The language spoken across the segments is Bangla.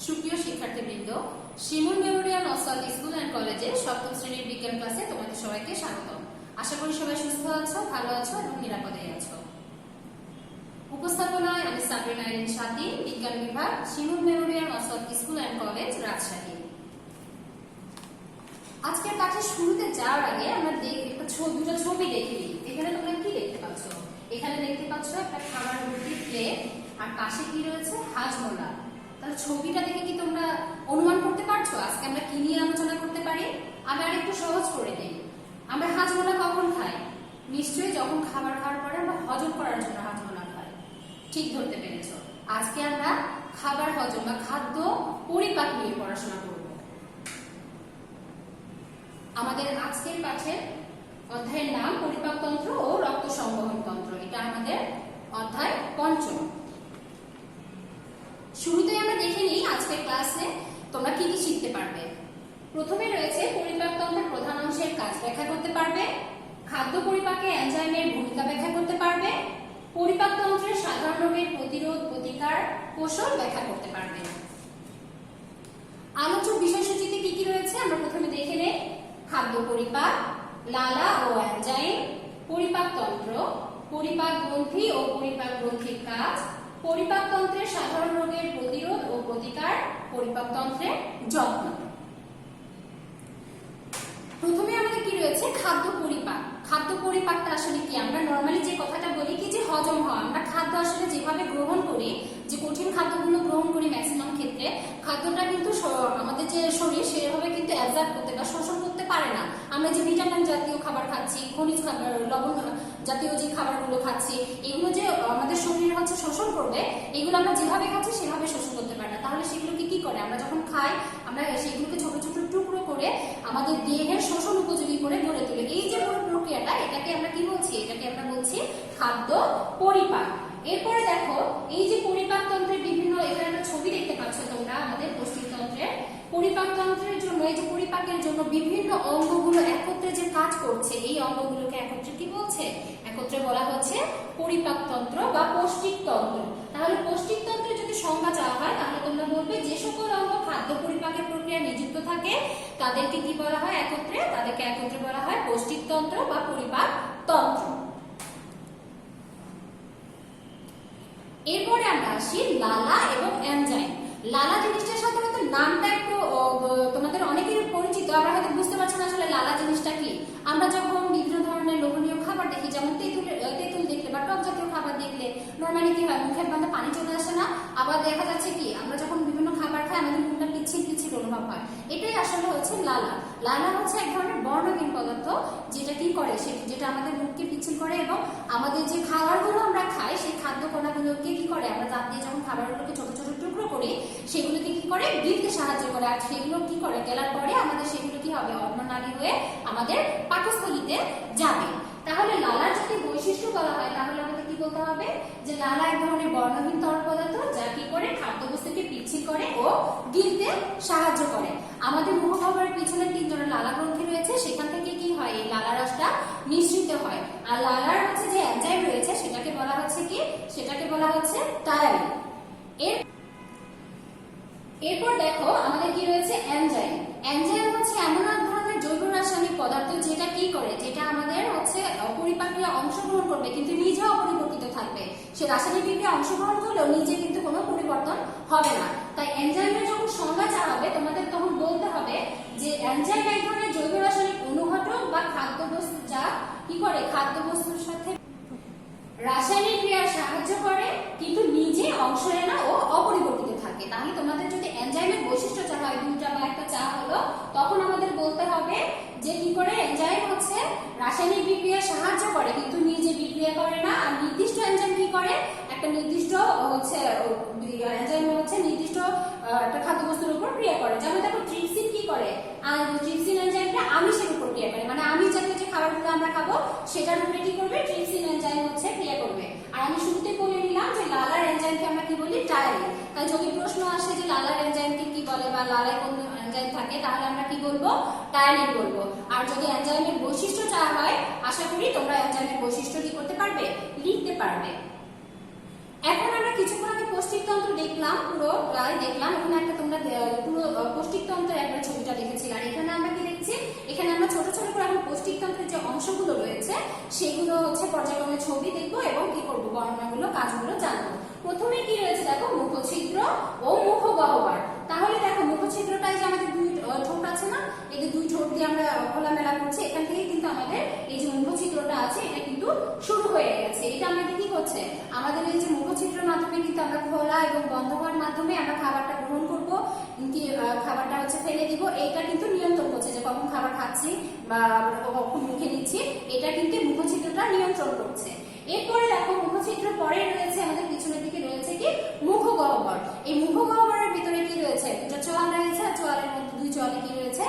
সুপ্রিয় শিক্ষার্থীবৃন্দ, শিমুল মেমোরিয়াল নসরাত স্কুল অ্যান্ড কলেজে সপ্তম শ্রেণীর বিজ্ঞান ক্লাসে তোমাদের সবাইকে স্বাগতম। আশা করি সবাই সুস্থ আছো, ভালো আছো এবং নিরাপদে আছো। উপস্থাপনায় আমি সাবরিনা আইরিন সাথী, বিজ্ঞান বিভাগ, Shimul memorial Nusrat school and college, Rajshahi. আজকের পাঠের শুরুতে যাওয়ার আগে আমরা দুটো ছবি দেখে নিই। এখানে তোমরা কি দেখতে পাচ্ছ? এখানে দেখতে পাচ্ছ একটা খাবার ভর্তি প্লেট, আর পাশে কি রয়েছে? হাজমোলা। তাহলে ছবিটা দেখে কি তোমরা অনুমান করতে পারছো আজকে আমরা কি নিয়ে আলোচনা করতে পারি? আমি আরেকটু সহজ করে দিই। আমরা হাজমোলা কখন খাই? নিশ্চয়ই যখন খাবার খাওয়ার পরে আমরা হজম করার জন্য হাজমোলা খাই। ঠিক ধরতে পেরেছো। আজকে আমরা খাবার হজম বা খাদ্য পরিপাক নিয়ে পড়াশোনা করব। আমাদের আজকের পাঠের অধ্যায়ের নাম পরিপাকতন্ত্র ও রক্ত সংবহন তন্ত্র। এটা আমাদের অধ্যায় ৫। শুরুতেই আমরা দেখে নিই আজকের ক্লাসে তোমরা কি কি শিখতে পারবে। প্রথমে রয়েছে পরিপাকতন্ত্রের প্রধান অংশের কাজ ব্যাখ্যা করতে পারবে, খাদ্য পরিপাকে এনজাইমের ভূমিকা ব্যাখ্যা করতে পারবে, পরিপাকতন্ত্রের সাধারণ রোগের প্রতিরোধ প্রতিকার কৌশল ব্যাখ্যা করতে পারবে। আলোচ্য বিষয়সূচিতে কি কি রয়েছে আমরা প্রথমে দেখে নেই। খাদ্য পরিপাক, লালা ও এনজাইম, পরিপাকতন্ত্র, পরিপাক গ্রন্থি ও পরিপাক গ্রন্থির কাজ, পরিপাকতন্ত্রের সাধারণ রোগের প্রতিরোধ ও প্রতিকার, পরিপাকতন্ত্রের যত্ন। প্রথমে আমাদের কি রয়েছে? খাদ্য পরিপাক। খাদ্য পরিপাকটা আসলে কি? আমরা নরমালি যে কথাটা বলি কি যে হজম হওয়া, আমরা খাদ্য আসলে যেভাবে গ্রহণ করি, যে কঠিন খাদ্যগুলো গ্রহণ করি ম্যাক্সিমাম ক্ষেত্রে, খাদ্যটা কিন্তু আমাদের যে শরীর সেভাবে কিন্তু অ্যাবজর্ব করতে বা শোষণ করতে পারে না। আমরা যে ভিটামিন জাতীয় খাবার খাচ্ছি, খনিজ খাবার, লবণ জাতীয় যে খাবারগুলো খাচ্ছি, এগুলো যে আমাদের শরীরে হচ্ছে শোষণ করবে, এগুলো আমরা যেভাবে খাচ্ছি সেভাবে শোষণ করতে পারে না। তাহলে সেগুলোকে কি করে? আমরা যখন খাই আমরা সেগুলোকে ছোট ছোট টুকরো করে আমাদের দেহের শোষণ উপযোগী করে গড়ে তুলে। এই যে পুরো প্রক্রিয়াটা, এটাকে আমরা কি বলছি? এটাকে আমরা বলছি খাদ্য পরিপাক। এরপরে দেখো, এই যে পরিপাকতন্ত্রের বিভিন্ন, এখানে একটা ছবি দেখতে পাচ্ছ তোমরা আমাদের পরিপাকতন্ত্রের। পরিপাকতন্ত্রের জন্য, এই যে পরিপাকের জন্য বিভিন্ন অঙ্গগুলো একত্রে যে কাজ করছে, এই অঙ্গগুলোকে একত্রে কি বলছে? একত্রে বলা হচ্ছে পরিপাকতন্ত্র বা পৌষ্টিকতন্ত্র। তাহলে পৌষ্টিকতন্ত্রের যদি সংজ্ঞা চাওয়া হয় তাহলে তোমরা বলবে যে সকল অঙ্গ খাদ্য পরিপাকের প্রক্রিয়া নিযুক্ত থাকে তাদেরকে কি বলা হয়? একত্রে, তাদেরকে একত্রে বলা হয় পৌষ্টিকতন্ত্র বা পরিপাকতন্ত্র। এরপরে আমরা আসি লালা এবং এনজাইম। লালা জিনিসটার সাধারণত নামটা একটু তোমাদের অনেকেরই পরিচিত, আমরা হয়তো বুঝতে পারছি না আসলে লালা জিনিসটা কি। আমরা যখন বিভিন্ন ধরনের লোভনীয় খাবার দেখি, যেমন তেঁতুল দেখলে বা টক জাতীয় খাবার দেখলে নর্মালি কি হয়? মুখের মধ্যে পানি চলে আসে না? আবার দেখা যাচ্ছে কি আমরা যখন বিভিন্ন খাবার খাই আমাদের মুখটা পিচ্ছিল পিচ্ছিল অনুভব হয়। এটাই আসলে হচ্ছে লালা। লালা হচ্ছে এক ধরনের বর্ণহীন পদার্থ, যেটা কি করে? যেটা আমাদের মুখকে পিচ্ছিল করে এবং আমাদের যে খাবারগুলো আমরা খাই সেই খাদ্য কণাগুলোকে কি করে? আমরা দাঁত দিয়ে যখন খাবারগুলোকে ছোট ছোট টুকরো করি সেগুলোকে কি করে? গিলতে সাহায্য করে। আর সেগুলো কি করে? গেলার পরে আমাদের সেগুলো কি হবে? অন্ননালী হয়ে আমাদের পাকস্থলীতে যাবে। তাহলে লালার যদি বৈশিষ্ট্য বলা হয় তাহলে আমাদের কি বলতে হবে? যে লালা এক ধরনের বর্ণহীন তরল পদার্থ যা কি করে? খাদ্যবস্তুকে পিচ্ছিল করে ও গিলতে সাহায্য করে। আমাদের মুখগহ্বরের পিছনে 3 ধরনের লালা গ্রন্থি রয়েছে, সেখান থেকে কি হয়? এই লালা রসটা নিঃসৃত হয়। আর লালার হচ্ছে যে এনজাইম রয়েছে সেটাকে বলা হচ্ছে কি? সেটাকে বলা হচ্ছে টায়ারিন। এরপর দেখো আমাদের কি রয়েছে? এনজাইম। এনজাইম হচ্ছে এমন এক ধরনের জৈব রাসায়নিক পদার্থ যেটা কি করে? যেটা আমাদের হচ্ছে পরিপাকীয় অংশগ্রহণ করবে কিন্তু নিজে অপরিবর্তিত থাকবে। সে রাসায়নিক বিক্রিয়ায় অংশগ্রহণ করলেও নিজে কিন্তু কোনো পরিবর্তন হবে না। তাই এনজাইমের যখন সংজ্ঞা চাওয়া হবে তোমাদের তখন বলতে হবে যে এনজাইম এক ধরনের জৈব রাসায়নিক অনুঘটক বা খাদ্যবস্তু যা কি করে? খাদ্যবস্তুর সাথে রাসায়নিক ক্রিয়ার সাহায্য করে কিন্তু নিজে অংশ নেয় না ও অপরিবর্তিত থাকে। তাহলে তোমাদের যদি এনজাইমের বৈশিষ্ট্য চাওয়া হয়, দুইটা বা একটা চাওয়া হলো, তখন আমাদের বলতে হবে যে কি করে? এনজাইম হচ্ছে রাসায়নিক বিক্রিয়ায় সাহায্য করে কিন্তু নিজে বিক্রিয়া করে না। আর নির্দিষ্ট এনজাইম কি করে? একটা নির্দিষ্ট হচ্ছে এনজাইম হচ্ছে নির্দিষ্ট একটা খাদ্যবস্তুর উপর ক্রিয়া করে। যেমন দেখো ট্রিপসিন কি করে? আর ট্রিপসিন এনজাইমটা আমিষের উপর ক্রিয়া করে, মানে আমিষ জাতীয় যে খাবারগুলো আমরা খাবো সেটার উপরে কি করবে? ট্রিপসিন এনজাইম হচ্ছে ক্রিয়া করবে। আর আমি শুরুতে বলে নিলাম যে লালার এনজাইমকে আমরা কি বলি? টায়ারিন। তাই যদি প্রশ্ন আসে যে লালার এনজাইমকে কি বলে বা লালায় কোন এনজাইম থাকে তাহলে আমরা কি বলবো? টায়ারিন বলবো। আর যদি এনজাইমের বৈশিষ্ট্য চাওয়া হয় আশা করি তোমরা এনজাইমের বৈশিষ্ট্য কি করতে পারবে? লিখতে পারবে। এখন আমরা কিছুক্ষণ আগে পৌষ্টিকতন্ত্র দেখলাম, পুরো প্রায় দেখলাম। এখানে একটা তোমরা পুরো পৌষ্টিকতন্ত্রের একটা ছবিটা দেখেছি, আর এখানে আমরা কি দেখছি, এখানে আমরা ছোট ছোট করে এখন পৌষ্টিকতন্ত্রের যে অংশগুলো রয়েছে সেগুলো হচ্ছে পর্যায়ক্রমে ছবি দেখবো এবং কি করবো, বর্ণনাগুলো কাজগুলো জানবো। প্রথমে কি রয়েছে দেখো, মুখছিদ্র ও মুখগহ্বর। তাহলে দেখো মুখছিদ্রটাই যে আমাদের দুই ঠোঁট আছে না, এই যে দুই ঠোঁট দিয়ে আমরা খোলামেলা করছি, এখান থেকে কিন্তু আমাদের এই যে মুখছিদ্রটা আছে এটা কিন্তু শুরু হয়ে গেছে। এটা আমাদের কি করছে, আমাদের এই যে মুখছিদ্রের মাধ্যমে কিন্তু আমরা খোলা এবং বন্ধ হওয়ার মাধ্যমে আমরা খাবারটা গ্রহণ করবো, খাবারটা হচ্ছে ফেলে দিব, এইটা কিন্তু নিয়ন্ত্রণ করছে যে কখন খাবার খাচ্ছি বা কখন মুখে নিচ্ছি, এটা কিন্তু মুখছিদ্রটা নিয়ন্ত্রণ করছে। এরপরে দেখো মুখছিদ্র পরে রয়েছে আমাদের পিছনের দিকে রয়েছে কি মুখগহ্বর। এই মুখগহ্বরের ভিতরে কি রয়েছে, দুটো চোয়াল রয়েছে, আর চোয়ালের মধ্যে দুই চোয়ালে কি রয়েছে,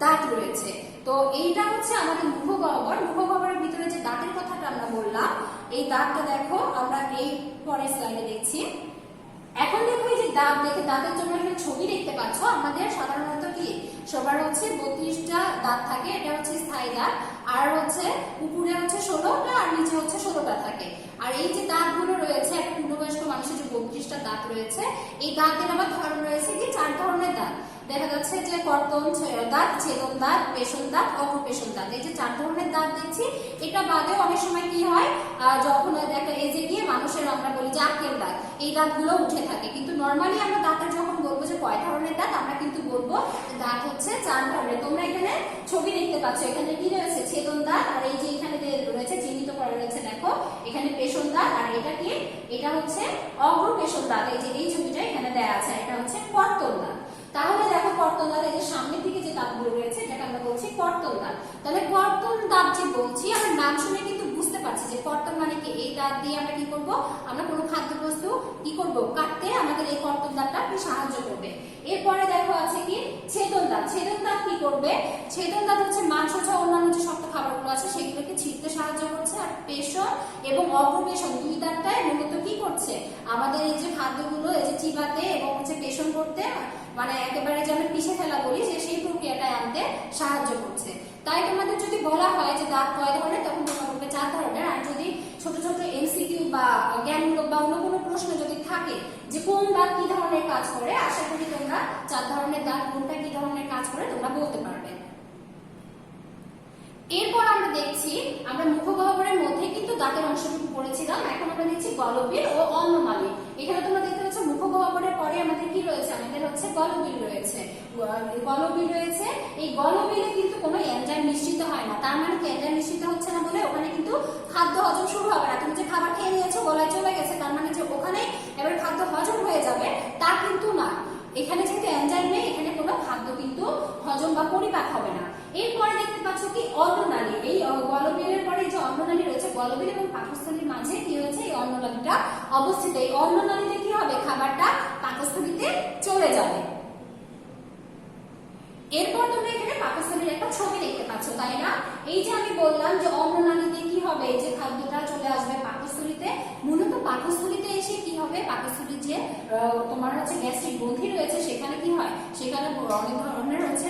দাঁত রয়েছে। তো এইটা হচ্ছে আমাদের মুখগহ্বর। মুখগহ্বরের ভিতরে যে দাঁতের কথাটা আমরা বললাম, এই দাঁতটা দেখো আমরা এই পরের স্লাইডে দেখছি। এখন দেখো এই যে দাঁত, দেখে দাঁতের জন্য একটা ছবি দেখতে পাচ্ছ। আমাদের সাধারণত কি সবার হচ্ছে 32টা দাঁত থাকে, এটা হচ্ছে স্থায়ী দাঁত, আর হচ্ছে উপরে হচ্ছে 16টা আর নিচে হচ্ছে 16টা থাকে। আর এই যে দাঁতগুলো রয়েছে, একটা পূর্ণবয়স্ক মানুষের যে 32টা দাঁত রয়েছে, এই দাঁতের আবার ধরন রয়েছে কি 4 ধরনের দাঁত। দেখা যাচ্ছে যে কর্তন দাঁত, ছেদন দাঁত, পেশন দাঁত, অগ্রপেশন দাঁত, এই যে 4 ধরনের দাঁত দেখছি। এটা বাদেও অনেক সময় কি হয়, যখন একটা এজে গিয়ে মানুষের আমরা বলি যে আক্কেল দাঁত, এই দাঁতগুলো উঠে থাকে। কিন্তু নর্মালি আমরা দাঁতের যখন বলবো যে কয় ধরনের দাঁত, আমরা কিন্তু বলবো দাঁত হচ্ছে 4 ধরনের। তোমরা এখানে ছবি দেখতে পাচ্ছ, এখানে কি রয়েছে, ছেদন দাঁত, আর এই যে এখানে রয়েছে চিহ্নিত করা রয়েছে দেখো, এখানে পেশন দাঁত, আর এটা কি, এটা হচ্ছে অগ্রপেশন দাঁত। এই যে এই ছবিটা এখানে দেয়া আছে, এটা হচ্ছে কর্তন দাঁত। তাহলে দেখো কর্তন দাঁত, এই যে সামনের দিকে যে দাঁতগুলো রয়েছে এটাকে আমরা বলছি কর্তন দাঁত। তাহলে কর্তন দাঁত যে বলছি, আমরা নাম শুনে কিন্তু বুঝতে পারছি যে কর্তন মানে কি, এই দাঁত দিয়ে আমরা কি করব, আমরা কোনো খাদ্যবস্তু কি করব, কাটতে আমাদের এই কর্তন দাঁতটা সাহায্য করবে। এরপরে দেখো আছে কি ছেদন দাঁত। ছেদন দাঁত কি করবে, ছেদন দাঁত হচ্ছে মাংস সহ অন্যান্য যে শক্ত খাবারগুলো আছে সেগুলোকে ছিঁড়তে সাহায্য করছে। আর পেশন এবং অগ্রপেশন দুই দাঁতটাই মূলত কি করছে, আমাদের এই যে খাদ্যগুলো এই যে চিবাতে এবং হচ্ছে পেশন করতে, মানে একেবারে যে আমরা পিষে ফেলা বলি, যে সেই প্রক্রিয়াটাই আনতে সাহায্য করছে। তাই তোমাদের যদি বলা হয় যে দাঁত কয় ধরনের, তখন তোমরা বলবে 4 ধরনের। আর যদি ছোট ছোট এমসিকিউ বা জ্ঞানমূলক বা অন্য কোনো প্রশ্ন যদি থাকে যে কোন দাঁত কি ধরনের কাজ করে, আশা করি তোমরা 4 ধরনের দাঁত কোনটা কি ধরনের কাজ করে তোমরা বলতে পারবে। এরপর আমরা দেখছি, আমরা মুখগহ্বরের মধ্যে কিন্তু দাঁতের অংশটুকু পড়েছিলাম, এখন আমরা দেখছি গলবিল ও অন্ননালী। এখানে তোমরা দেখতে পাচ্ছ মুখগহ্বরের পরে আমাদের কি রয়েছে, আমাদের হচ্ছে গলবিল রয়েছে। গলবিল রয়েছে, এই গলবিলে কিন্তু কোনো এনজাইম নিশ্চিত হয় না। তার মানে কি এনজাইম নিশ্চিত হচ্ছে না বলে ওখানে কিন্তু খাদ্য হজম শুরু হবে না। তুমি যে খাবার খেয়ে নিয়েছো, গলায় চলে গেছে, তার মানে যে ওখানে এবার খাদ্য হজম হয়ে যাবে তা কিন্তু না। এখানে যেহেতু এনজাইম নেই, এখানে কোনো খাদ্য কিন্তু হজম বা পরিপাক হবে না। এরপরে দেখতে পাচ্ছ কি অন্ননালী। এই গলবিলের পরে যে অন্ননালী রয়েছে, গলবিল এবং পাকস্থলীর মাঝে কি হয়েছে, এই অন্ননালীটা অবস্থিত। এই অন্ননালীতে কি হবে, খাবারটা পাকস্থলীতে চলে যাবে। এরপর তোমরা এখানে পাকস্থলীর একটা ছবি দেখতে পাচ্ছ, তাই না? এই যে আমি বললাম যে অন্ননালীতে কি হবে, এই যে খাদ্যটা চলে আসবে পাকস্থলীতে, মূলত পাকস্থলীতে এসে কি হবে, পাকস্থলীর যে তোমার হচ্ছে গ্যাস্ট্রিক গ্রন্থি রয়েছে সেখানে কি হয়, সেখানে অনেক ধরনের হচ্ছে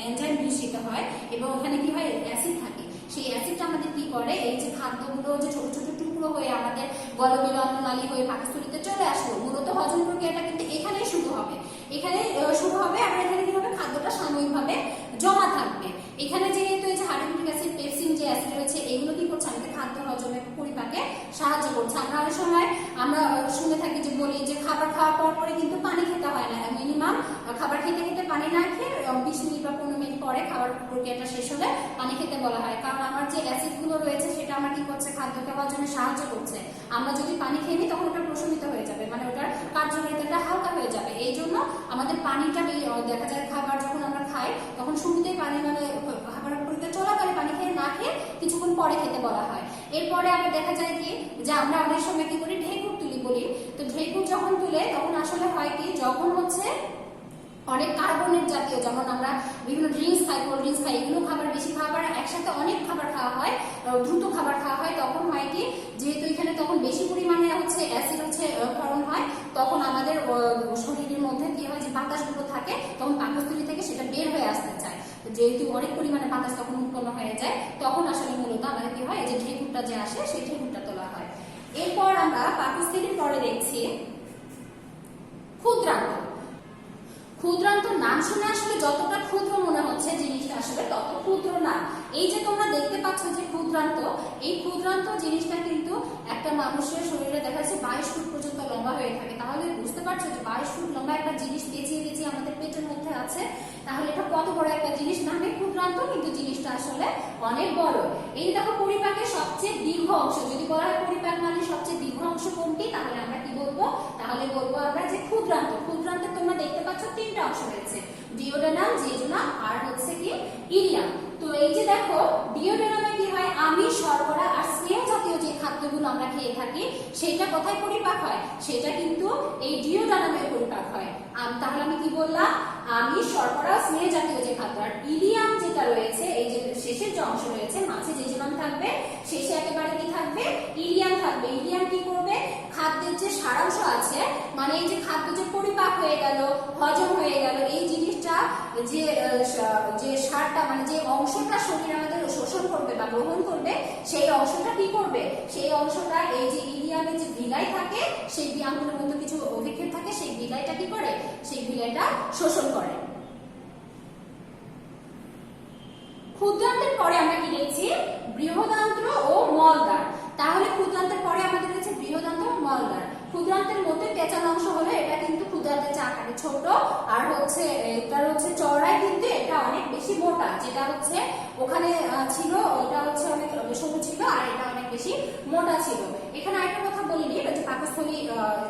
এনজাইম নিঃসৃত হয় এবং ওখানে কি হয়, অ্যাসিড থাকে। সেই অ্যাসিডটা আমাদের কি করে, এই যে খাদ্যগুলো যে ছোট ছোট টুকরো হয়ে আমাদের গলবিল অন্ননালী হয়ে পাকস্থলীতে চলে আসলো, মূলত হজম প্রক্রিয়াটা কিন্তু এখানেই শুরু হবে। এখানে শুরু হবে, আর এখানে কি হবে, খাদ্যটা সাময়িকভাবে জমা থাকবে। এখানে যেহেতু এই যে হাইড্রোক্লোরিক অ্যাসিড, পেপসিন যে অ্যাসিড রয়েছে, এগুলো কি করছে, আমাদের খাদ্য হজমে পরিপাকে সাহায্য করছে। আমরা অনেক সময় আমরা শুনে থাকি যে বলি যে খাবার খাওয়ার পর পরে কিন্তু পানি খেতে হয় না, মিনিমাম খাবার খেতে খেতে পানি না খেয়ে 20 মিনিট বা 15 মিনিট পরে খাবার প্রক্রিয়াটা শেষ হলে পানি খেতে বলা হয়। কারণ আমার যে অ্যাসিড গুলো রয়েছে সেটা আমার কি করছে, খাদ্যকে হজমে সাহায্য করছে। আমরা যদি পানি খেয়ে নিই তখন ওটা প্রশমিত হয়ে যাবে, মানে ওটার কার্যকারিতাটা হালকা হয়ে যাবে। এই জন্য আমাদের পানিটা দেখা যায় খাবার যখন আমরা খাই তখন শুরুতেই পানি, মানে খাবার প্রক্রিয়া চলাকালে পানি খেয়ে না খেয়ে কিছুক্ষণ পরে খেতে বলা হয়। এরপরে আবার দেখা যায় কি যে আমরা অনেক সময় কি করি, ঢেকুর তুলি বলি। তো ঢেকুর যখন তুলে তখন আসলে হয় কি, যখন হচ্ছে অনেক কার্বনেট জাতীয়, যেমন আমরা বিভিন্ন ড্রিঙ্কস খাই, কোল্ড ড্রিঙ্কস খাই, এগুলো খাবার বেশি খাবার, একসাথে অনেক খাবার খাওয়া হয়, দ্রুত খাবার খাওয়া হয়, তখন হয় কি, যেহেতু এখানে তখন বেশি পরিমাণে হচ্ছে অ্যাসিড হচ্ছে ক্ষরণ হয়, তখন আমাদের শরীরের মধ্যে কি হয়, যে বাতাসগুলো থাকে তখন পাকস্থলী থেকে সেটা বের হয়ে আসতে চায়। যেহেতু অনেক পরিমাণে বাতাস তখন উৎপন্ন হয়ে যায়, তখন আসলে মূলত আমাদের কি হয়, এই যে ঢেকুরটা যে আসে সেই ঢেকুরটা তোলা হয়। এরপর আমরা পাকস্থলীর পরে দেখছি ক্ষুদ্রান্ত। ক্ষুদ্রান্ত নাম শুনে আসলে যতটা ক্ষুদ্র মনে হচ্ছে জিনিসটা আসলে তত ক্ষুদ্র না। এই যে তোমরা দেখতে পাচ্ছ যে ক্ষুদ্রান্ত, এই ক্ষুদ্রান্ত জিনিসটা কিন্তু একটা মানুষের শরীরে দেখা যাচ্ছে 22 ফুট পর্যন্ত লম্বা হয়ে থাকে। তাহলে বুঝতে পারছো যে 22 ফুট লম্বা একটা জিনিস পেঁচিয়ে পেঁচিয়ে আমাদের পেটের মধ্যে আছে, তাহলে এটা কত বড় একটা জিনিস। নামে ক্ষুদ্রান্ত, কিন্তু জিনিসটা আসলে অনেক বড়। এই দেখো পরিপাকের সবচেয়ে দীর্ঘ অংশ, যদি বলা হয় পরিপাক মানে সবচেয়ে দীর্ঘ অংশ কোনটি, তাহলে আমরা কি বলবো? তাহলে বলবো আমরা যে ক্ষুদ্রান্ত। ক্ষুদ্রান্তে তোমরা দেখতে পাচ্ছ তিনটা অংশ রয়েছে, ডিওডেনাম, জেজুনাম আর হচ্ছে কি ইলিয়াম। তো এই যে দেখো ডিওডেনামে কি হয়, আমিষ, শর্করা আর স্নেহ জাতীয় যে খাদ্যগুলো আমরা খেয়ে থাকি সেটা কোথায় পরিপাক হয়? সেটা কিন্তু এই ডিওডেনামে পরিপাক হয়। তাহলে আমি কি বললাম? আমিষ, শর্করা, স্নেহ জাতীয় যে খাদ্য। আর ইলিয়াম যেটা রয়েছে, এই যে শেষের যে অংশ রয়েছে, মাঝে জেজুনাম থাকবে, শেষে একেবারে কি থাকবে? ইলিয়াম থাকবে। ইলিয়াম কি করবে? খাদ্যের যে সারাংশ আছে, মানে এই যে খাদ্য যে পরিপাক হয়ে গেল, হজম হয়ে গেল, এই জিনিসটা যে সারটা মানে যে অংশটা শরীর আমাদের শোষণ করবে বা গ্রহণ করবে, সেই অংশটা কি করবে? সেই অংশটা এই যে ইলিয়ামে যে ভিলাই থাকে, সেই বিয়ামগুলোর মধ্যে কিছু অভিক্ষেপ থাকে, সেই ভিলাইটা কি করে? সেই ভিলাইটা শোষণ করে। ক্ষুদ্রান্তের পরে আমরা কি দেখছি? বৃহদান্ত্র ও মলদ্বার। তাহলে ক্ষুদ্রান্তের পরে আমাদের রয়েছে বৃহদান্ত্র ও মলদ্বার। ক্ষুদ্রান্তের মধ্যে পেঁচানো অংশ হলো এটা কিন্তু ক্ষুদ্রান্তের চেয়ে আকারে ছোট, আর হচ্ছে এটার হচ্ছে চওড়ায় কিন্তু এটা অনেক বেশি মোটা। যেটা হচ্ছে ওখানে ছিল ওটা হচ্ছে অনেক সরু ছিল, আর এটা অনেক বেশি মোটা ছিল। এখানে আরেকটা কথা বলিনি, যে পাকস্থলী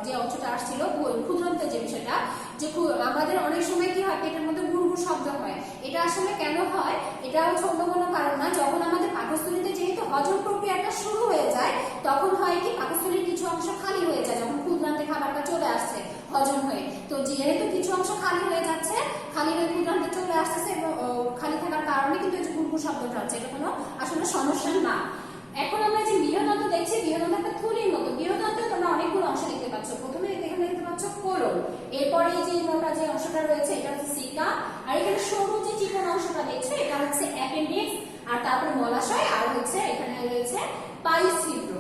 যে অংশটা আসছিল ক্ষুদ্রান্তের যে বিষয়টা, যে আমাদের অনেক সময় কি হয় পেটের মধ্যে গুড়গুড় শব্দ হয়। এটা আসলে কেন হয়? এটা হচ্ছে অন্য কোনো কারণ না। যখন আমাদের পাকস্থলীতে যেহেতু হজম প্রক্রিয়াটা শুরু হয়ে যায়, তখন হয় কি পাকস্থলীর কিছু অংশ খালি হয়ে যায়, যখন ক্ষুদ্রান্তে খাবারটা চলে আসছে হজম হয়ে। তো যেহেতু কিছু অংশ খালি হয়ে যাচ্ছে, খালি হয়ে ক্ষুদ্রান্তে চলে আসতেছে, এবং খালি থাকার কারণে কিন্তু এই যে গুড়গুড় শব্দটা হচ্ছে, এটা কোনো আসলে সমস্যা না। এখন আমরা যে বৃহদান্ত দেখছি, বৃহদান্ত একটা থলির মতো। বৃহদান্তে তোমরা অনেকগুলো অংশ দেখতে পাচ্ছ। প্রথমে এখানে দেখতে পাচ্ছ কোলন, এরপরে এই যে মোটা যে অংশটা রয়েছে এটা হচ্ছে সিকা, আর এখানে সরু যে চিকন অংশটা দেখছো এটা হচ্ছে অ্যাপেন্ডিক্স, আর তারপর মলাশয়, আর হচ্ছে এখানে রয়েছে পাইছিদ্র।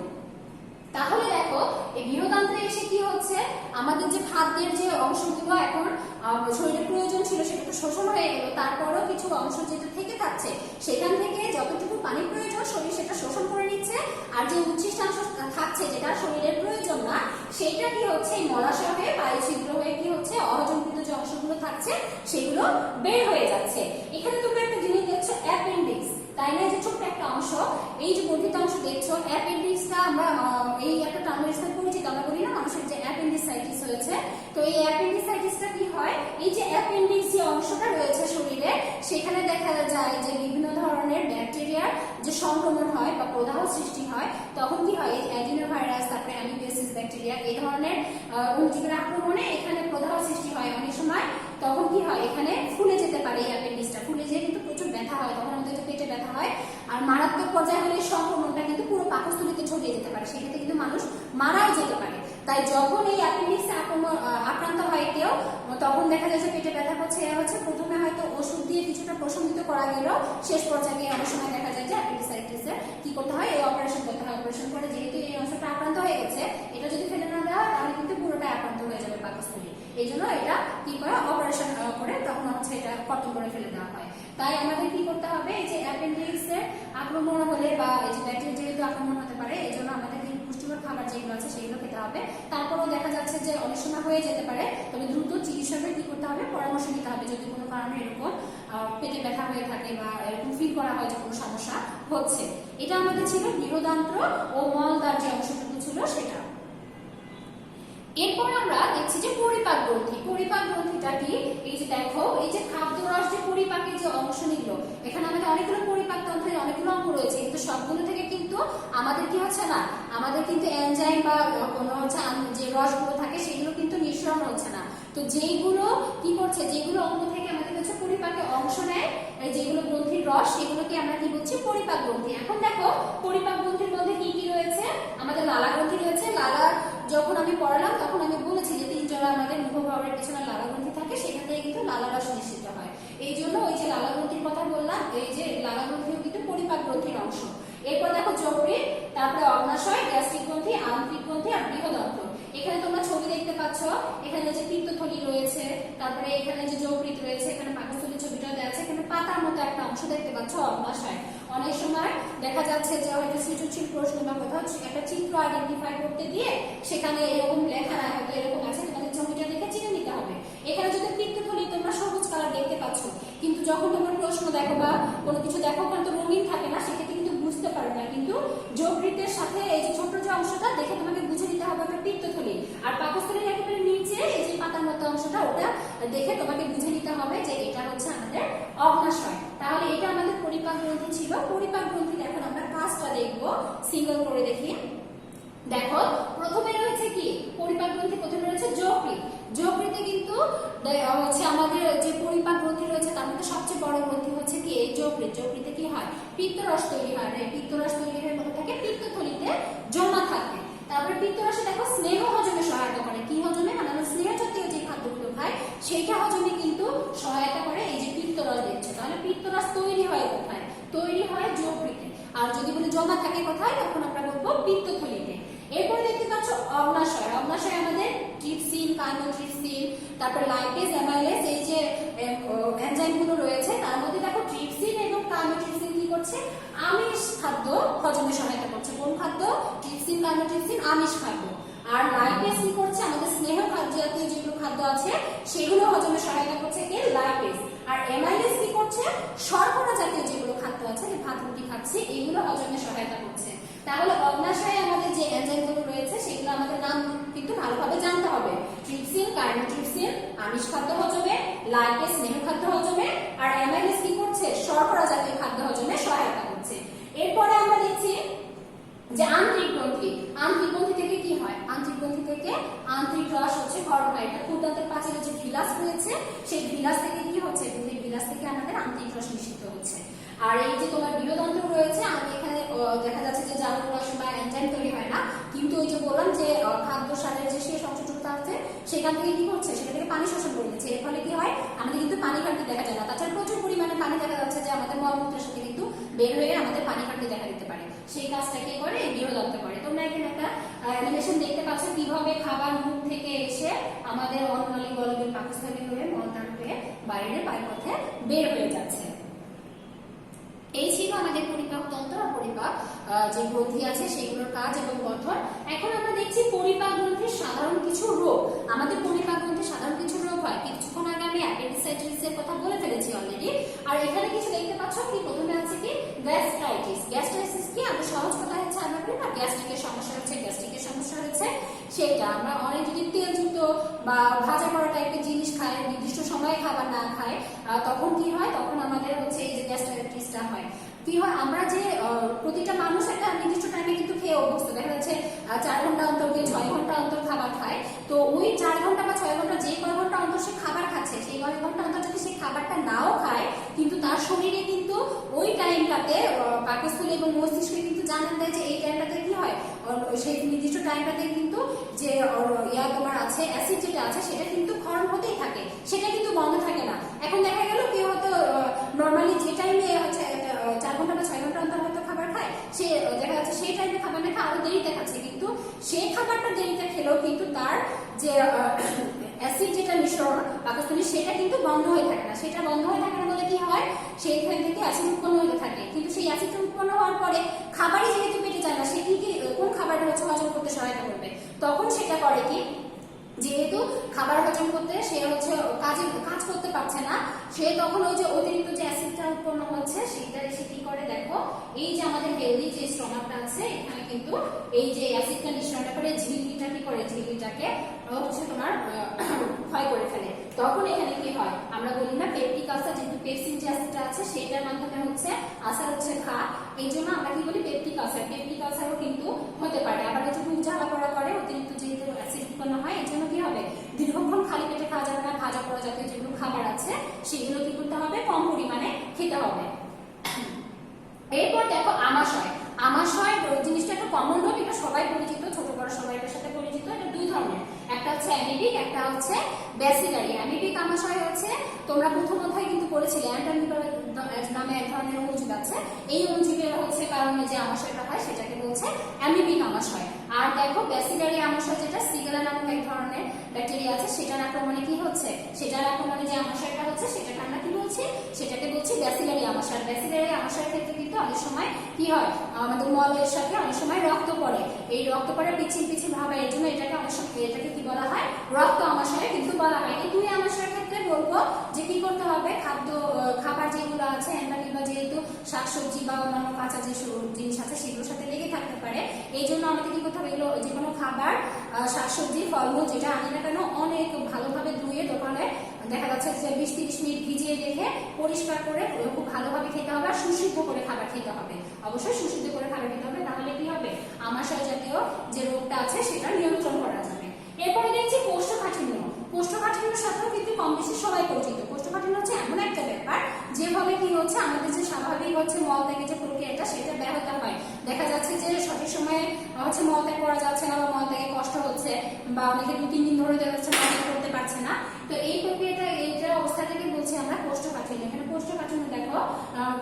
তাহলে দেখো এই বৃহদান্ত্রে এসে কি হচ্ছে, আমাদের যে খাদ্যের যে অংশগুলো এখন শরীরের প্রয়োজন ছিল সেটা তো শোষণ হয়ে গেল, তারপরেও কিছু অংশ যেটা থেকে থাকছে সেখান থেকে যতটুকু পানির প্রয়োজন শরীর সেটা শোষণ করে নিচ্ছে, আর যে উচ্ছিষ্ট অংশ থাকছে যেটা শরীরের প্রয়োজন না, সেটা কি হচ্ছে এই মলাশয় হয়ে পাইছিদ্র হয়ে কি হচ্ছে অহজমকৃত যে অংশগুলো থাকছে সেগুলো বের হয়ে যাচ্ছে। এখানে তোমরা একটা জিনিস দেখছো অ্যাপেন্ডিক্স, তাই না? যে ছোট্ট একটা অংশ, এই যে গঠিত অংশ দেখছো অ্যাপেন্ডিক্সটা আমরা এই একটা টার্মের সাথে পরিচিত, আমরা বলি না মানুষের যে অ্যাপেন্ডিসাইটিস হয়েছে। তো এই অ্যাপেন্ডিসাইটিসটা কি হয়, এই যে অ্যাপেন্ডিক্স যে অংশটা রয়েছে শরীরে, সেখানে দেখা যায় যে বিভিন্ন ধরনের ব্যাকটেরিয়ার যে সংক্রমণ হয় বা প্রদাহ সৃষ্টি হয়। তখন কি হয়, অ্যাডিনোভাইরাস, তারপরে অ্যামিবেসিস ব্যাকটেরিয়া, এই ধরনের অণুজীবের আক্রমণে এখানে প্রদাহ সৃষ্টি হয় অনেক সময়। তখন কি হয়, এখানে ফুলে যেতে পারে এই অ্যাপেন্ডিক্সটা, ফুলে যেয়ে কিন্তু প্রচুর ব্যথা হয়, তখন আমাদের পেটে ব্যথা হয়। আর মারাত্মক পর্যায়ে হলে সংক্রমণটা কিন্তু পুরো পাকস্থলীতে ছড়িয়ে যেতে পারে, সেক্ষেত্রে কিন্তু মানুষ মারাও যেতে পারে। তাই যখন এই অ্যাপেন্ডিক্সে আক্রান্ত হয় কেউ, তখন দেখা যায় যে পেটে ব্যথা হচ্ছে, প্রথমে হয়তো ওষুধ দিয়ে কিছুটা প্রশমিত করা গেল, শেষ পর্যায়ে অনেক সময় দেখা যায় যে অ্যাপেন্ডিসাইটিসে কি করতে হয়, এই অপারেশন করতে হয়। অপারেশন করে যেহেতু এই অংশটা আক্রান্ত হয়ে গেছে, এটা যদি ফেলে না দেওয়া হয় তাহলে কিন্তু পুরোটা আক্রান্ত হয়ে যাবে পাকস্থলী। এই জন্য এটা কি করে অপারেশন করে তখন হচ্ছে এটা কর্তন করে ফেলে দেওয়া হয়। তাই আমাদের কি করতে হবে, এই যে অ্যাপেন্ডিক্সের আক্রমণ হলে বা এই যে ব্যাকটেরিয়া যেহেতু আক্রমণ হতে পারে, এই জন্য আমাদের পুষ্টিকর খাবার যেগুলো আছে সেগুলো খেতে হবে। তারপরেও দেখা যাচ্ছে যে অনেক সময় হয়ে যেতে পারে, তবে দ্রুত চিকিৎসকের কি করতে হবে, পরামর্শ নিতে হবে যদি কোনো কারণে এরকম পেটে ব্যথা হয়ে থাকে বা এরকম ফিল করা হয় যে কোনো সমস্যা হচ্ছে। এটা আমাদের ছিল বৃহদান্ত্র ও মলদ্বার যে অংশটুকু ছিল সেটা। এরপর আমরা দেখছি যে পরিপাক গ্রন্থি। পরিপাক গ্রন্থিটা কি, এই যে দেখো এই যে খাদ্যরস যে পরিপাকের যে অংশ নিল, এখানে আমাদের অনেকগুলো পরিপাক তন্ত্রের অনেকগুলো অঙ্গ রয়েছে, কিন্তু সবগুলো থেকে কিন্তু আমাদের কি হচ্ছে না, আমাদের কিন্তু এনজাইম বা কোনো হচ্ছে যে রসগুলো থাকে সেগুলো কিন্তু নিঃসরণ হচ্ছে না। তো যেইগুলো কি করছে, যেগুলো অঙ্গ থেকে আমাদের হচ্ছে পরিপাকে অংশ নেয়, যেগুলো গ্রন্থির রস, সেগুলোকে আমরা কি বলছি, পরিপাক গ্রন্থি। এখন দেখো পরিপাক গ্রন্থির মধ্যে কি কি রয়েছে, আমাদের লালা গ্রন্থি রয়েছে। লালা যখন আমি পড়ালাম তখন আমি বলেছি যে 3 জোড়া আমাদের মুখগহ্বরের পেছনে লালা গ্রন্থি থাকে, সেখান থেকে কিন্তু লালা রস নিঃসৃত হয়। এই জন্য ওই যে লালা গ্রন্থির কথা বললাম, এই যে লালা গ্রন্থিও কিন্তু পরিপাক গ্রন্থির অংশ। এরপর দেখো যকৃৎ, তারপরে অগ্নাশয়, গ্যাস্ট্রিক গ্রন্থি, আন্ত্রিক গ্রন্থি আর বৃহদন্ত্র। এখানে তোমরা ছবি দেখতে পাচ্ছ, এখানে যে পিত্তথলি রয়েছে, তারপরে এখানে যে যকৃৎ রয়েছে, এখানে পাকস্থলীর ছবিটা দেওয়া আছে, এখানে পাতার মতো একটা অংশ দেখতে পাচ্ছ অগ্নাশয়। অনেক সময় দেখা যাচ্ছে যে হয়তো সৃজনশীল প্রশ্ন বা কোথাও একটা চিত্র আইডেন্টিফাই করতে দিয়ে সেখানে এরকম লেখা না, হয়তো এরকম আছে, তোমাদের ছবিটা দেখে চিনে নিতে হবে। এখানে যদি পিত্তথলি তোমরা সবুজ কালার দেখতে পাচ্ছ, কিন্তু যখন তোমরা প্রশ্ন দেখো বা কোনো কিছু দেখো কারণ তো রঙিন থাকে না, সেক্ষেত্রে কিন্তু বুঝতে পারবে না। কিন্তু যকৃতের সাথে এই যে ছোট যে অংশটা দেখে তোমাকে বুঝে নিতে হবে একটা পিত্তথলি। আর পাকস্থলীর একেবারে নিচে এই যে পাতার মতো অংশটা, ওটা দেখে তোমাকে বুঝে নিতে হবে যে এটা হচ্ছে আমাদের অগ্নাশয়। তাহলে এটা আমাদের পরিপাক গ্রন্থি ছিল। পরিপাক গ্রন্থির এখন আমরা কাজটা দেখবো, সিঙ্গেল করে দেখি। দেখো প্রথমে রয়েছে কি পরিপাক গ্রন্থি, প্রথমে রয়েছে যকৃৎ। যকৃতে কিন্তু হচ্ছে আমাদের যে পরিপাক গ্রন্থি রয়েছে তার মধ্যে সবচেয়ে বড় গ্রন্থি হচ্ছে কি এই যকৃৎ। যকৃতে কি হয়, পিত্তরস তৈরি হয়, এই পিত্তরস তৈরি হয়ে মধ্যে থাকে পিত্তথলিতে জমা থাকে। তারপরে পিত্তরসে দেখো স্নেহ হজমে সহায়তা করে। কি হজমে, মানে আমরা স্নেহ জাতীয় যে খাদ্যগুলো খাই সেইটা হজমে কিন্তু সহায়তা করে এই যে পিত্তরস দেখছো। তাহলে পিত্তরস তৈরি হয় কোথায়, তৈরি হয় যকৃতে। আর যদি বলি জমা থাকে কোথায়, তখন আমরা বলবো পিত্তথলিতে। এরপর দেখতে পাচ্ছ অগ্নাশয়। অগ্নাশয় আমাদের ট্রিপসিন, কাইমোট্রিপসিন, তারপর লাইপেজ, অ্যামাইলেজ, এই যে এনজাইমগুলো রয়েছে তার মধ্যে দেখো ট্রিপসিন এবং কাইমোট্রিপসিন কি করছে, আমিষ খাদ্য হজমে সহায়তা করছে। কোন খাদ্য, ট্রিপসিন, কাইমোট্রিপসিন আমিষ খাদ্য। আর লাইপেজ কি করছে, আমাদের স্নেহ খাদ্য জাতীয় যেগুলো খাদ্য আছে সেগুলো হজমে সহায়তা করছে কে, লাইপেজ। আর অ্যামাইলেজ কি করছে, শর্করা জাতীয় যেগুলো খাদ্য আছে, যে ভাত রুটি খাচ্ছি, এগুলো হজমে সহায়তা করছে। তাহলে অগ্নাশয়ে আমাদের যে এনজাইমগুলো রয়েছে সেগুলো আমাদের নাম কিন্তু ভালোভাবে জানতে হবে। ট্রিপসিন, কাইমোট্রিপসিন আমিষ খাদ্য হজমে, লাইপেজ স্নেহ খাদ্য হজমে, আর অ্যামাইলেজ কি করছে, শর্করা জাতীয় খাদ্য হজমে সহায়তা করছে। এরপরে আমরা দেখছি যে আন্ত্রিক গ্রন্থি। আন্ত্রিক গ্রন্থি থেকে কি হয়, আন্ত্রিক গ্রন্থি থেকে আন্ত্রিক রস হচ্ছে ঘরণ হয়। এটা ক্ষুদ্রান্তের পাঁচিলে যে ভিলাস রয়েছে সেই ভিলাস থেকে কি হচ্ছে, এই ভিলাস থেকে আমাদের আন্ত্রিক রস নিষিদ্ধ হচ্ছে। আর এই যে তোমার বৃহদন্ত্র রয়েছে, আমি এখানে দেখা যাচ্ছে যে জারক রস বা এনজাইম তৈরি হয় না, কিন্তু ওই যে বললাম যে খাদ্য সারের যে শেষ অংশটুকু আছে সেখান থেকে কি করছে, সেখান থেকে পানি শোষণ করে নিচ্ছে। এর ফলে কি হয়, আমাদের কিন্তু পানি ঘাটতি দেখা যায় না। তাছাড়া প্রচুর পরিমাণে পানি দেখা যাচ্ছে যে আমাদের মলমূত্রের সাথে কিন্তু বের হয়ে আমাদের পানি ঘাটতি দেখা দিতে পারে। সেই কাজটা কি করে, এই বৃহদন্ত্র করে। তোমরা এখানে একটা অ্যানিমেশন দেখতে পাচ্ছ কিভাবে খাবার মুখ থেকে এসে আমাদের অন্ননালী গলবিল পাকস্থলী হয়ে মলত্যাগ হয়ে বাইরের পায়ুপথে বের হয়ে যাচ্ছে। এই ছিল আমাদের পরিপাক তন্ত্র আর পরিপাক যে গ্রন্থি আছে সেগুলোর কাজ এবং গঠন। এখন আমরা দেখছি পরিপাক গ্রন্থির সাধারণ কিছু রোগ। আমাদের পরিপাক গ্রন্থির সাধারণ কিছু রোগ হয়, কিছুক্ষণ আগে আমি অ্যাপেন্ডিসাইটিসের কথা বলে ফেলেছি অলরেডি। আর এখানে কিছু দেখতে পাচ্ছ কি, প্রথমে আছে কি গ্যাস্ট্রাইটিস। গ্যাস্ট্রাইটিস কি, আমরা সহজ কথা হচ্ছে আমরা বলি না গ্যাস্ট্রিকের সমস্যা হচ্ছে, গ্যাস্ট্রিকের সমস্যা হচ্ছে সেটা। আমরা অনেক যদি তেলযুক্ত বা ভাজা করা টাইপের জিনিস খাই, নির্দিষ্ট সময়ে খাবার না খাই, তখন কি হয়, তখন আমাদের হচ্ছে এই যে গ্যাস্ট্রাইটিসটা হয়। কি হয়, আমরা যে প্রতিটা মানুষ একটা নির্দিষ্ট টাইমে কিন্তু খেয়ে অভ্যস্ত। দেখা যাচ্ছে 4 ঘন্টা অন্তর দিয়ে 6 ঘন্টা অন্তর খাবার খায়। তো ওই 4 ঘন্টা বা 6 ঘন্টা যে কয় ঘন্টা অন্তর সে খাবার খাচ্ছে, সেই কয় ঘন্টা অন্তর যদি সে খাবারটা নাও খায়, কিন্তু তার শরীরে কিন্তু ওই টাইমটাতে পাকস্থলী এবং মস্তিষ্কে কিন্তু জানান দেয় যে এই টাইমটাতে কি হয়, সেই নির্দিষ্ট টাইমটাতে কিন্তু যে তোমার আছে অ্যাসিড যেটা আছে সেটা কিন্তু ক্ষরণ হতেই থাকে, সেটা কিন্তু বন্ধ থাকে না। এখন দেখা গেল কেউ হয়তো নর্মালি যে টাইমে হচ্ছে 4 ঘন্টা বা 6 ঘন্টা অন্তর হয়তো খাবার খায়, সে দেখা যাচ্ছে সেই টাইমে খাবার না খায় আরো দেরিতে খাচ্ছে, কিন্তু সেই খাবারটা দেরিতে খেলেও কিন্তু তার যে অ্যাসিড যেটা মিশ্রণ পাকস্থলী সেটা কিন্তু বন্ধ হয়ে থাকে না। সেটা বন্ধ হয়ে থাকে না বলে কি হয়, সেইখান থেকে অ্যাসিড উৎপন্ন হতে থাকে। কিন্তু সেই অ্যাসিডটা উৎপন্ন হওয়ার পরে খাবারই যেহেতু পেটে যায় না, সে কি কোন খাবারটা হচ্ছে হজম করতে সহায়তা করবে, তখন সেটা করে কি, যেহেতু খাবার হজম করতে সে হচ্ছে কাজ করতে পারছে না, সে তখন ওই যে অতিরিক্ত যে অ্যাসিডটা উৎপন্ন হচ্ছে সেটা এসে কি করে, দেখো এই যে আমাদের হেলদি যে স্টমাকটা আছে এখানে কিন্তু এই যে অ্যাসিডটা নিঃসরণ করে ঝিল্লিটা কি করে, ঝিল্লিটাকে হচ্ছে তোমার ক্ষয় করে ফেলে। তখন এখানে কি হয়, আমরা বলি না পেপটিক আলসার, যেহেতু পেপসিন যে অ্যাসিডটা আছে সেটার মাধ্যমে হচ্ছে আলসার হচ্ছে ঘা, এই জন্য আমরা কি বলি পেপটিক আলসার। পেপটিক আলসারও কিন্তু হতে পারে। আবার যদি জ্বালা পোড়া করে অতিরিক্ত যেহেতু অ্যাসিড উৎপন্ন হয়, এই জন্য কি হবে, দীর্ঘক্ষণ খালি পেটে খাওয়া যাবে না, ভাজা পোড়া জাতীয় যেগুলো খাবার আছে সেগুলো কি করতে হবে, কম পরিমাণে খেতে হবে। এরপর দেখো আমাশয়। আমাশয় জিনিসটা একটা কমন রোগ, এটা সবাই পরিচিত, ছোট বড় সবাই এর সাথে পরিচিত। এটা দুই ধরনের, একটা হচ্ছে অ্যামিবিক, একটা হচ্ছে ব্যাসিলারি। অ্যামিবিক আমাশয় হচ্ছে তোমরা প্রথম অধ্যায়ে কিন্তু পড়েছিলে, নামে এক ধরনের অণুজীব আছে। এই অণুজীবের হচ্ছে কারণে যে আমাশয়টা হয় সেটাকে বলছে অ্যামিবিক আমাশয়। আর দেখো ব্যাসিলারি আমাশয় যেটা সিগেলা নামক এক ধরনের ব্যাকটেরিয়া আছে, সেটার আক্রমণে কি হচ্ছে, সেটার আক্রমণে যে আমাশয়টা হচ্ছে সেটাকে আমরা কি বলছি, সেটাকে বলছি ব্যাসিলারি আমাশয়। ব্যাসিলারি আমাশয়ের ক্ষেত্রে কিন্তু অনেক সময় কি হয়, আমাদের মলের সাথে অনেক সময় রক্ত পড়ে, এই রক্ত পড়ে পিচ্ছিল পিচ্ছিল ভাব হয়, এর জন্য এটাকে অনেক সময় এটাকে কি বলা হয়, রক্ত আমাশয় কিন্তু বলা হয়। এই দুই আমাশয়ের ক্ষেত্রে বলবো যে কি করতে হবে, খাবার যেগুলো আছে অ্যান্টামিবা যেহেতু শাকসবজি বা অন্যান্য কাঁচা যে জিনিস আছে সেগুলোর সাথে লেগে থাকতে পারে, এই জন্য আমাদের কি করতে হবে, এগুলো যে কোনো খাবার শাকসবজি ফলমূল যেটা আনি না কেন অনেক ভালোভাবে ধুয়ে দোকানে দেখা যাচ্ছে যে 20-30 মিনিট ভিজিয়ে রেখে পরিষ্কার করে খুব ভালোভাবে খেতে হবে, আর সুসিদ্ধ করে খাবার খেতে হবে, অবশ্যই সুসিদ্ধ করে খাবার খেতে হবে, তাহলে কি হবে আমাশয় জাতীয় যে রোগটা আছে সেটা নিয়ন্ত্রণ করা যাবে। এরপরে দেখছি কোষ্ঠকাঠিন্য। কোষ্ঠকাঠিন্যের সাথেও কিন্তু কম বেশি সবাই পরিচিত। কোষ্ঠকাঠিন্য হচ্ছে এমন একটা ব্যাপার যেভাবে কি হচ্ছে আমাদের যে স্বাভাবিক হচ্ছে মল ত্যাগের যে প্রক্রিয়াটা সেটা ব্যাহত হয়, দেখা যাচ্ছে যে সঠিক সময়ে হচ্ছে মল ত্যাগ করা যাচ্ছে না বা মল ত্যাগে কষ্ট হচ্ছে, বা অনেকে 2-3 দিন ধরে দেখা যাচ্ছে মল ত্যাগ করতে পারছে না। তো এই প্রক্রিয়াটা এইটা অবস্থাটাকে বলছি আমরা কোষ্ঠকাঠিন্য। এখানে কোষ্ঠকাঠিন্য দেখো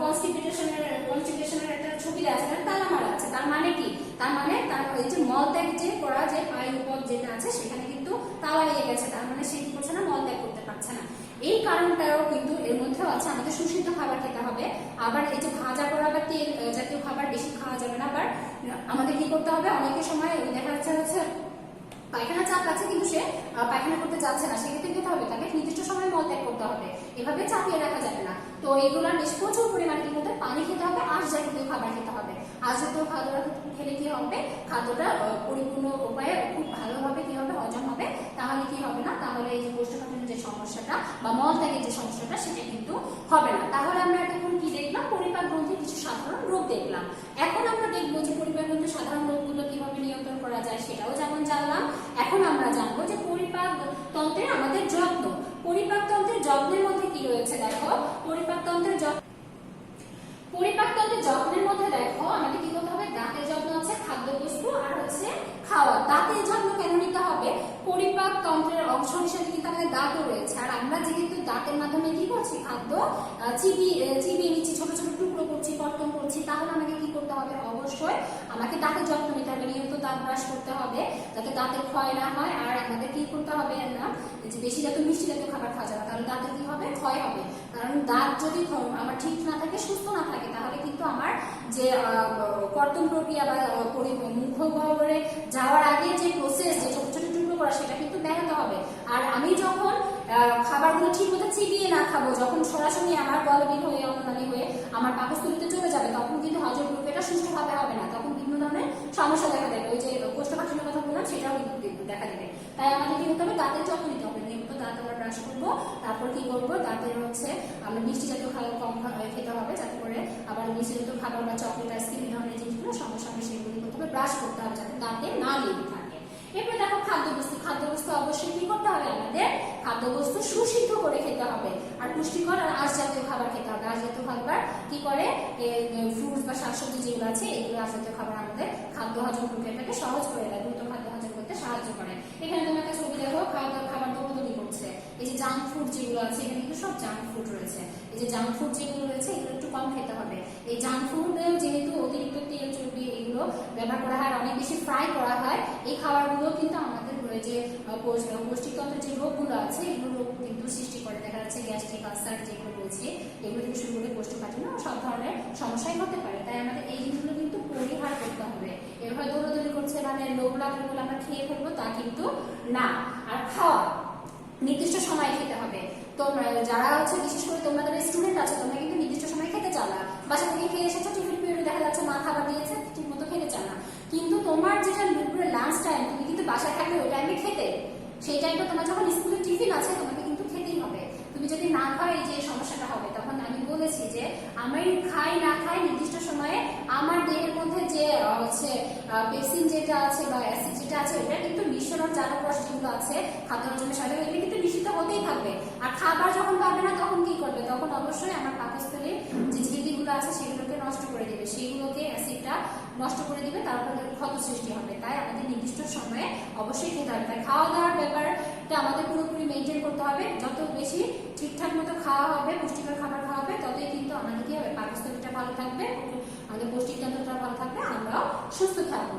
কনস্টিপেশনের একটা ছবি আছে, তালা মারা আছে, তার মানে কি, তার মানে তার এই যে মল ত্যাগ যে করা যে পায়ুপথ যেটা আছে সেখানে কিন্তু তালা লেগে গেছে, তার মানে সে কি করছে না, মল ত্যাগ করতে পারছে না। এই কারণটাও কিন্তু এর মধ্যেও আছে, আমাদের সুষিদ্ধ খাবার খেতে হবে। আবার এই যে ভাজা করা বা তেল জাতীয় খাবার বেশি খাওয়া যাবে না। আবার আমাদের কি করতে হবে, অনেকের সময় দেখা যাচ্ছে পায়খানা চাপ আছে কিন্তু সে পায়খানা করতে যাচ্ছে না, সেক্ষেত্রে কি হবে, তাকে নির্দিষ্ট সময় মল ত্যাগ করতে হবে, এভাবে চাপিয়ে রাখা যাবে না। তো এগুলোর বেশ প্রচুর পরিমাণে কি করতে, পানি খেতে হবে, আঁশ জাতীয় খাবার খেতে হবে। আঁশ জাতীয় খাবার খেলে কি হবে, খাদ্যটা পরিপূর্ণ উপায়ে খুব ভালোভাবে কি হবে, হজম হবে, তাহলে কি হবে না, তাহলে এই যে কোষ্ঠকাঠিন্যের যে সমস্যাটা বা মল ত্যাগের যে সমস্যাটা সেটা কিন্তু হবে না। তাহলে আমরা এখন কি দেখলাম, পরিপাক গ্রন্থির কিছু সাধারণ রোগ দেখলাম। এখন আমরা দেখবো যে পরিপাক গ্রন্থির সাধারণ রোগগুলো কিভাবে নিয়ন্ত্রণ করা যায় সেটাও যেমন জানলাম। এখন আমরা জানবো যে পরিপাক তন্ত্রের আমাদের যত্ন। পরিপাক তন্ত্রের যত্নের মধ্যে কি রয়েছে দেখো, পরিপাক তন্ত্রের যত্নের মধ্যে দেখো আমাদের কি করতে হবে, দাঁতের যত্ন আছে, খাদ্যবস্তু আর হচ্ছে খাওয়া। দাঁতের যত্ন কেন নিতে হবে, পরিপাক তন্ত্রের অংশ হিসেবে কিন্তু আমাদের দাঁতও রয়েছে, আর আমরা যেহেতু দাঁতের মাধ্যমে কি করছি, খাদ্য চিবিয়ে নিচ্ছি, ছোট ছোট টুকরো করছি, কর্তন করছি, তাহলে আমাকে কি করতে হবে, অবশ্যই আমাকে দাঁতের যত্ন নিতে হবে, নিয়মিত দাঁত ব্রাশ করতে হবে যাতে দাঁতের ক্ষয় না হয়। আর আমাদের কি করতে হবে না, যে বেশি যাতে মিষ্টি জাতীয় খাবার খাওয়া যাবে, তাহলে দাঁতের কি হবে, ক্ষয় হবে। কারণ দাঁত যদি আমার ঠিক না থাকে, সুস্থ না থাকে, তাহলে কিন্তু আমার যে কর্তন প্রক্রিয়া বা মুখগহ্বরে যাওয়ার আগে যে প্রসেস, যে ছোট ছোট টুকরো করা, সেটা কিন্তু ব্যাহত হবে। আর আমি যখন খাবারগুলো ঠিক মতো চিবিয়ে না খাবো, যখন সরাসরি আমার গলবিল হয়ে অন্ননালী হয়ে আমার পাকস্থলীতে চলে যাবে, তখন কিন্তু হজম প্রক্রিয়াটা সুষ্ঠুভাবে হবে না, তখন বিভিন্ন ধরনের সমস্যা দেখা দেবে। ওই যে কোষ্ঠকাঠিন্যের কথা বললাম সেটাও কিন্তু দেখা দেবে। তাই আমাদের কি করতে হবে, দাঁতের যত্ন নিতে হবে, নিয়মিত দাঁত আমরা ব্রাশ করবো। তারপর কি করবো, দাঁতের হচ্ছে আমরা মিষ্টি জাতীয় খাবার কম খেতে হবে, যাতে করে আবার মিষ্টি জাতীয় খাবার বা চকলেট আইসক্রিম এই ধরনের জিনিসগুলো সঙ্গে সঙ্গে সেগুলি করতে হবে, ব্রাশ করতে হবে যাতে দাঁতে না লেগে থাকে। এরপরে দেখো খাদ্যবস্তু অবশ্যই কি করতে হবে, আমাদের খাদ্যবস্তু সুসিদ্ধ করে খেতে হবে, আর পুষ্টিকর আর আঁশ জাতীয় খাবার খেতে হবে। আঁশ জাতীয় খাবার কি করে, ফ্রুটস বা শাকসবজি যেগুলো আছে এগুলো আঁশ জাতীয় খাবার আমাদের খাদ্য হজম প্রক্রিয়াটাকে সহজ করে দেয়, দ্রুত খাদ্য হজম করতে সাহায্য করে। এখানে তুমি একটা ছবি দেখো, খাবার দৌড়দৌড়ি করছে, এই যে জাঙ্ক ফুড যেগুলো আছে এখানে কিন্তু সব জাঙ্ক ফুড রয়েছে, এই যে জাঙ্ক ফুড যেগুলো রয়েছে এগুলো একটু কম খেতে হবে। এই জাঙ্ক ফুড যেহেতু অতিরিক্ত তেল চর্বি এগুলো ব্যবহার করা হয়, অনেক বেশি ফ্রাই করা হয়, এই খাবারগুলো কিন্তু আমাদের যে পৌষ্টিকতন্ত্রের যে রোগগুলো আছে এগুলো রোগ কিন্তু সৃষ্টি করে, দেখা যাচ্ছে গ্যাস্ট্রিক আলসার যেগুলো বলছি, এগুলো থেকে শুরু করে কোষ্ঠকাঠিন্য সব ধরনের সমস্যাই হতে পারে। তাই আমাদের এই জিনিসগুলো কিন্তু পরিহার করতে হবে। এভাবে দৌড়াদৌড়ি করছে মানে লোভ লাগলে আমরা খেয়ে ফেলবো তা কিন্তু না। আর খাওয়া নির্দিষ্ট সময় খেতে হবে। তোমরা যারা হচ্ছে বিশেষ করে তোমাদের স্টুডেন্ট আছে, তোমরা কিন্তু নির্দিষ্ট সময় খেতে চাও না, বাসা থেকে খেয়ে এসেছো, টিফিন পিরিয়ডে দেখা যাচ্ছে মা খাবার দিয়েছে, ঠিক মতো খেতে চাও না, কিন্তু তোমার যেটা দুপুরে লাঞ্চ টাইম, তুমি কিন্তু বাসায় থাকলে ওই টাইমে খেতে, সেই টাইমটা তোমার যখন স্কুলে টিফিন আছে তোমাকে কিন্তু খেতেই হবে। তুমি যদি না খাও এই যে সমস্যাটা হবে। তখন আমি বলেছি যে আমি খাই না খাই নির্দিষ্ট সময়ে আমার দেহের মধ্যে যে হচ্ছে পেপসিন যেটা আছে বা অ্যাসিড যেটা আছে এটা কিন্তু নিঃসরণ জারক রস যেগুলো আছে খাদ্য হজমের সাথে এটা কিন্তু নিশ্চিত হতেই থাকবে। আর খাবার যখন পাবে না তখন কি করবে, তখন অবশ্যই আমার পাকস্থলীর যে ঝিল্লিগুলো আছে সেগুলোকে নষ্ট করে দেবে, সেইগুলোকে অ্যাসিডটা নষ্ট করে দিবে, তারপরে ক্ষত সৃষ্টি হবে। তাই আমাদের নির্দিষ্ট সময়ে অবশ্যই খেতে হবে। তাই খাওয়া দাওয়ার ব্যাপারটা আমাদের পুরোপুরি মেনটেন করতে হবে, যত বেশি ঠিকঠাক মতো খাওয়া হবে, পুষ্টিকর খাবার খাওয়া হবে, ততই কিন্তু আমাদের কি হবে, পাকস্থলীটা ভালো থাকবে, আমাদের পৌষ্টিকতন্ত্রটা ভালো থাকবে, আমরাও সুস্থ থাকবো।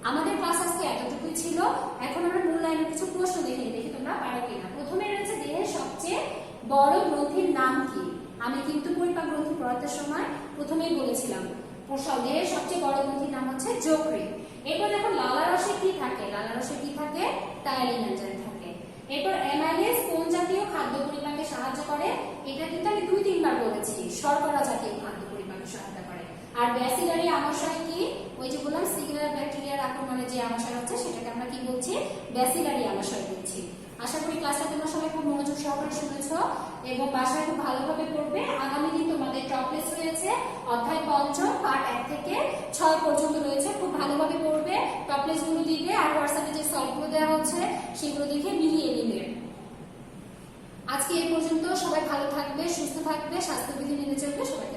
আমাদের ক্লাস আজকে এতটুকুই ছিল। এখন আমরা মূল্যায়নের কিছু প্রশ্ন দেখি তোমরা পারো কিনা। প্রথমে রয়েছে দেহের সবচেয়ে বড় গ্রন্থির নাম কি? আমি কিন্তু পরিপাক গ্রন্থি পড়াতে সময় প্রথমেই বলেছিলাম দেহের সবচেয়ে বড় গ্রন্থির নাম হচ্ছে যকৃৎ। এরপর দেখো লালারসে কি থাকে? লালারসে কি থাকে? টায়ারিন এনজাইম থাকে। এরপর অ্যামাইলেজ কোন জাতীয় খাদ্য পরিপাকে সাহায্য করে? এটা কিন্তু আমি 2-3 বার বলেছি, শর্করা জাতীয় খাদ্য পরিপাকে সহায়তা করে। আর ব্যাসিলারি আমাশয় কি? ওই যে বললাম সিকুলার ব্যাকটেরিয়ার আক্রমণে যে আমাশয় হচ্ছে সেটাকে আমরা কি বলছি? ব্যাসিলারি আমাশয় বলছি। আশা করি ক্লাসটা তোমরা সবাই খুব মনোযোগ সহকারে শুনেছো এবং বাসায় খুব ভালোভাবে পড়বে। আগামী দিন তোমাদের টপ টেস্ট রয়েছে, অধ্যায় 5 পার্ট 1 থেকে 6 পর্যন্ত রয়েছে। খুব ভালোভাবে পড়বে, টপ টেস্ট গুলো দিবে আর হোয়াটসঅ্যাপে যে সলভগুলো দেওয়া হচ্ছে সেগুলো দেখে মিলিয়ে নিবে। আজকে এই পর্যন্ত। সবাই ভালো থাকবে, সুস্থ থাকবে, স্বাস্থ্যবিধি মেনে চলবে। সবাইকে